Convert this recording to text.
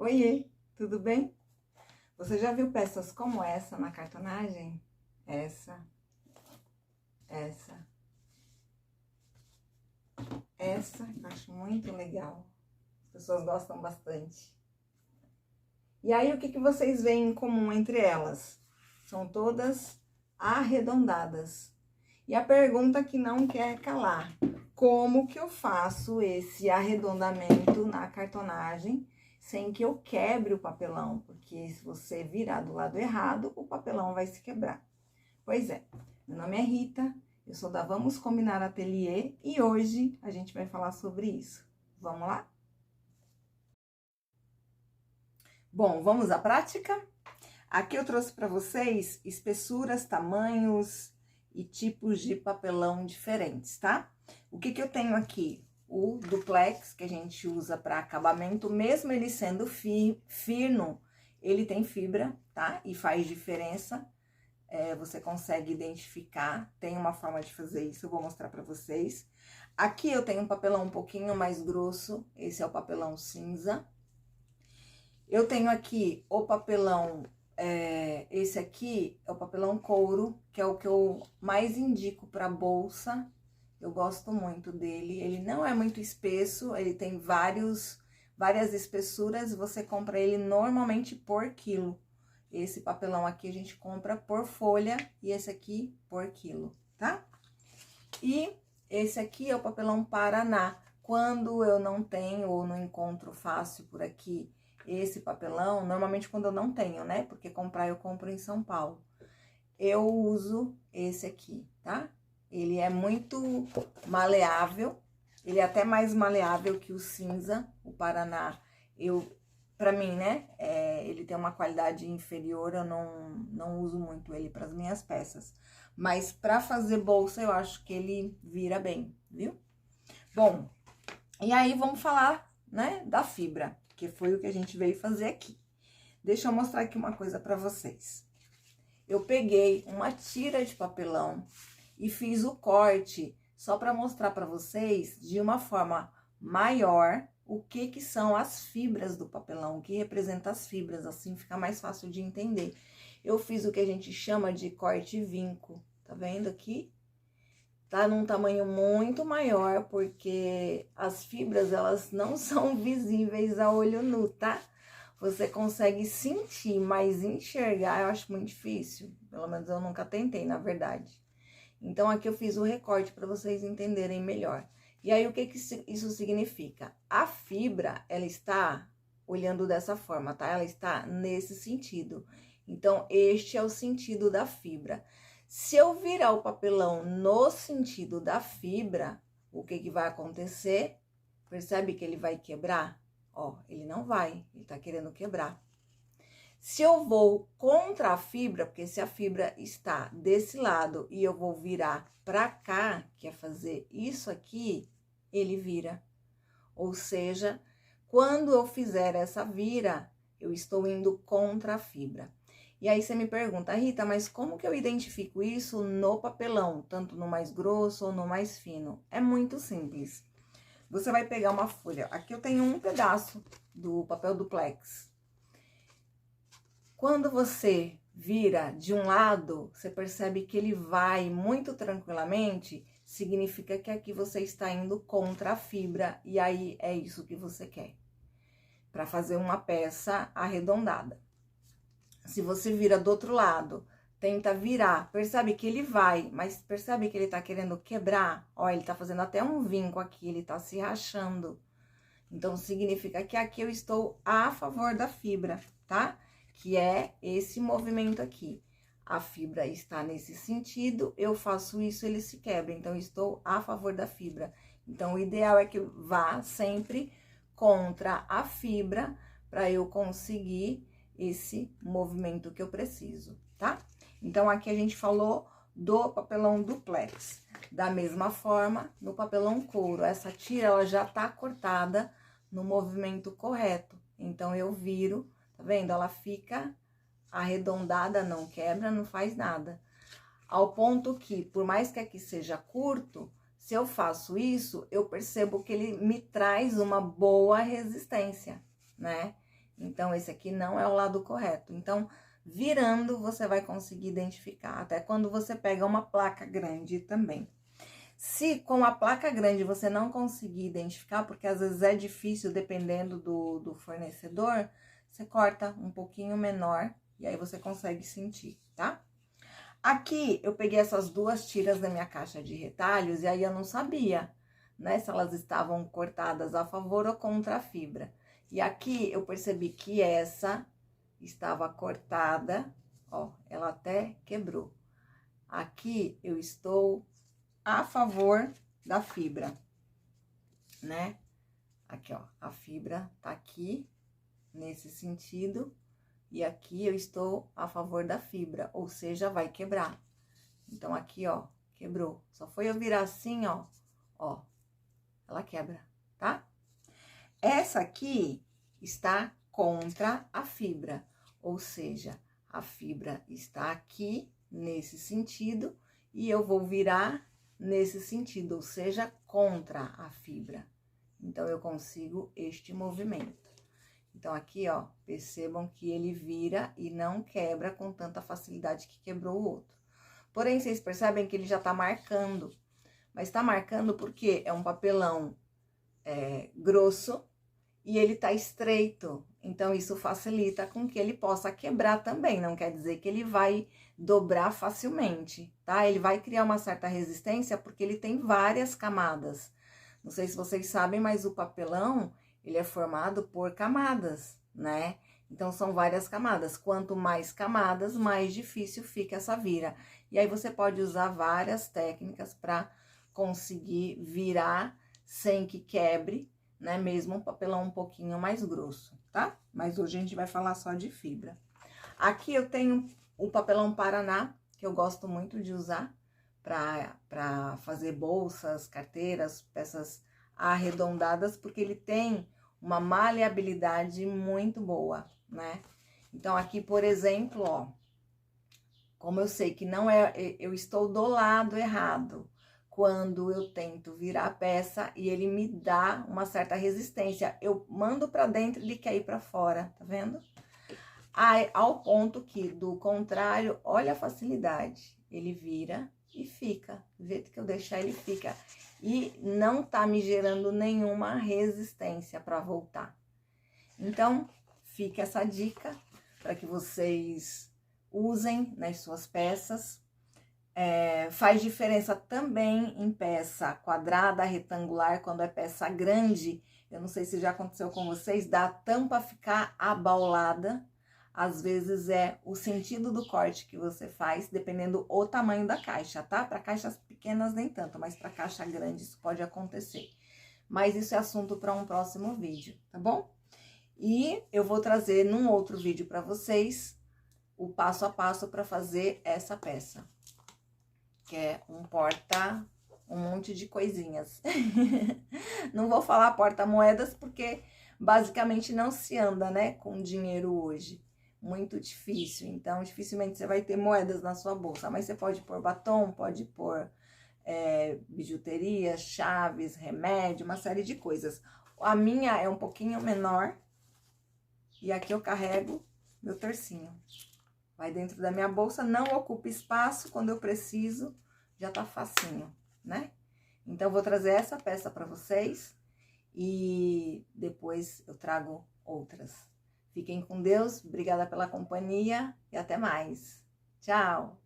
Oiê, tudo bem? Você já viu peças como essa na cartonagem? Essa, eu acho muito legal. As pessoas gostam bastante. E aí, o que vocês veem em comum entre elas? São todas arredondadas. E a pergunta que não quer calar: como que eu faço esse arredondamento na cartonagem sem que eu quebre o papelão? Porque se você virar do lado errado, o papelão vai se quebrar. Pois é, meu nome é Rita, eu sou da Vamos Combinar Ateliê e hoje a gente vai falar sobre isso. Vamos lá? Bom, vamos à prática? Aqui eu trouxe para vocês espessuras, tamanhos e tipos de papelão diferentes, tá? O que eu tenho aqui? O duplex, que a gente usa para acabamento, mesmo ele sendo fino, ele tem fibra, tá? E faz diferença, você consegue identificar, tem uma forma de fazer isso, eu vou mostrar para vocês. Aqui eu tenho um papelão um pouquinho mais grosso, esse é o papelão cinza. Eu tenho aqui o papelão, esse aqui é o papelão couro, que é o que eu mais indico para bolsa. Eu gosto muito dele, ele não é muito espesso, ele tem várias espessuras, você compra ele normalmente por quilo. Esse papelão aqui a gente compra por folha e esse aqui por quilo, tá? E esse aqui é o papelão Paraná. Quando eu não tenho ou não encontro fácil por aqui esse papelão, normalmente quando eu não tenho, né? Porque comprar eu compro em São Paulo. Eu uso esse aqui, tá? Ele é muito maleável, ele é até mais maleável que o cinza, o Paraná. Pra mim, né? Ele tem uma qualidade inferior, eu não uso muito ele para as minhas peças. Mas para fazer bolsa, eu acho que ele vira bem, viu? Bom, e aí vamos falar, né, da fibra, que foi o que a gente veio fazer aqui. Deixa eu mostrar aqui uma coisa para vocês. Eu peguei uma tira de papelão e fiz o corte só para mostrar para vocês de uma forma maior o que são as fibras do papelão, o que representa as fibras, assim fica mais fácil de entender. Eu fiz o que a gente chama de corte vinco, tá vendo aqui? Tá num tamanho muito maior, porque as fibras, elas não são visíveis a olho nu, tá? Você consegue sentir, mas enxergar eu acho muito difícil. Pelo menos eu nunca tentei, na verdade. Então, aqui eu fiz o recorte para vocês entenderem melhor. E aí, o que isso significa? A fibra, ela está olhando dessa forma, tá? Ela está nesse sentido. Então, este é o sentido da fibra. Se eu virar o papelão no sentido da fibra, o que vai acontecer? Percebe que ele vai quebrar? Ó, ele não vai, ele tá querendo quebrar. Se eu vou contra a fibra, porque se a fibra está desse lado e eu vou virar pra cá, que é fazer isso aqui, ele vira. Ou seja, quando eu fizer essa vira, eu estou indo contra a fibra. E aí você me pergunta, Rita, mas como que eu identifico isso no papelão, tanto no mais grosso ou no mais fino? É muito simples. Você vai pegar uma folha, aqui eu tenho um pedaço do papel duplex. Quando você vira de um lado, você percebe que ele vai muito tranquilamente, significa que aqui você está indo contra a fibra, e aí é isso que você quer, para fazer uma peça arredondada. Se você vira do outro lado, tenta virar, percebe que ele vai, mas percebe que ele tá querendo quebrar? Ó, ele tá fazendo até um vinco aqui, ele tá se rachando. Então, significa que aqui eu estou a favor da fibra, tá? Que é esse movimento aqui. A fibra está nesse sentido, eu faço isso, ele se quebra. Então, eu estou a favor da fibra. Então, o ideal é que eu vá sempre contra a fibra para eu conseguir esse movimento que eu preciso, tá? Então, aqui a gente falou do papelão duplex. Da mesma forma, no papelão couro, essa tira, ela já tá cortada no movimento correto. Então, eu viro, tá vendo? Ela fica arredondada, não quebra, não faz nada. Ao ponto que, por mais que aqui seja curto, se eu faço isso, eu percebo que ele me traz uma boa resistência, né? Então, esse aqui não é o lado correto. Então, virando, você vai conseguir identificar. Até quando você pega uma placa grande também. Se com a placa grande você não conseguir identificar, porque às vezes é difícil, dependendo do fornecedor, você corta um pouquinho menor e aí você consegue sentir, tá? Aqui, eu peguei essas duas tiras da minha caixa de retalhos e aí eu não sabia, né, se elas estavam cortadas a favor ou contra a fibra. E aqui, eu percebi que essa estava cortada, ó, ela até quebrou. Aqui, eu estou a favor da fibra, né? Aqui, ó, a fibra tá aqui, nesse sentido, e aqui eu estou a favor da fibra, ou seja, vai quebrar. Então, aqui, ó, quebrou. Só foi eu virar assim, ó, ela quebra, tá? Essa aqui está contra a fibra, ou seja, a fibra está aqui, nesse sentido, e eu vou virar nesse sentido, ou seja, contra a fibra. Então, eu consigo este movimento. Então, aqui, ó, percebam que ele vira e não quebra com tanta facilidade que quebrou o outro. Porém, vocês percebem que ele já tá marcando. Mas tá marcando porque é um papelão grosso e ele tá estreito. Então, isso facilita com que ele possa quebrar também. Não quer dizer que ele vai dobrar facilmente, tá? Ele vai criar uma certa resistência porque ele tem várias camadas. Não sei se vocês sabem, mas o papelão, ele é formado por camadas, né? Então, são várias camadas. Quanto mais camadas, mais difícil fica essa vira. E aí, você pode usar várias técnicas para conseguir virar sem que quebre, né? Mesmo um papelão um pouquinho mais grosso, tá? Mas hoje a gente vai falar só de fibra. Aqui eu tenho o papelão Paraná, que eu gosto muito de usar para fazer bolsas, carteiras, peças arredondadas, porque ele tem uma maleabilidade muito boa, né? Então, aqui, por exemplo, ó, como eu sei que não é, eu estou do lado errado, quando eu tento virar a peça e ele me dá uma certa resistência, eu mando para dentro e ele quer ir para fora, tá vendo? Aí, ao ponto que, do contrário, olha a facilidade, ele vira e fica, do jeito que eu deixar ele fica. E não tá me gerando nenhuma resistência para voltar. Então, fica essa dica para que vocês usem nas suas peças. Faz diferença também em peça quadrada, retangular, quando é peça grande. Eu não sei se já aconteceu com vocês, da tampa ficar abaulada. Às vezes é o sentido do corte que você faz, dependendo o tamanho da caixa, tá? Para caixas pequenas nem tanto, mas para caixa grande isso pode acontecer. Mas isso é assunto para um próximo vídeo, tá bom? E eu vou trazer num outro vídeo para vocês o passo a passo para fazer essa peça, que é um monte de coisinhas. Não vou falar porta-moedas porque basicamente não se anda, né, com dinheiro hoje. Muito difícil, então dificilmente você vai ter moedas na sua bolsa, mas você pode pôr batom, pode pôr bijuteria, chaves, remédio, uma série de coisas. A minha é um pouquinho menor e aqui eu carrego meu tercinho. Vai dentro da minha bolsa, não ocupa espaço, quando eu preciso, já tá facinho, né? Então, eu vou trazer essa peça para vocês e depois eu trago outras. Fiquem com Deus, obrigada pela companhia e até mais. Tchau!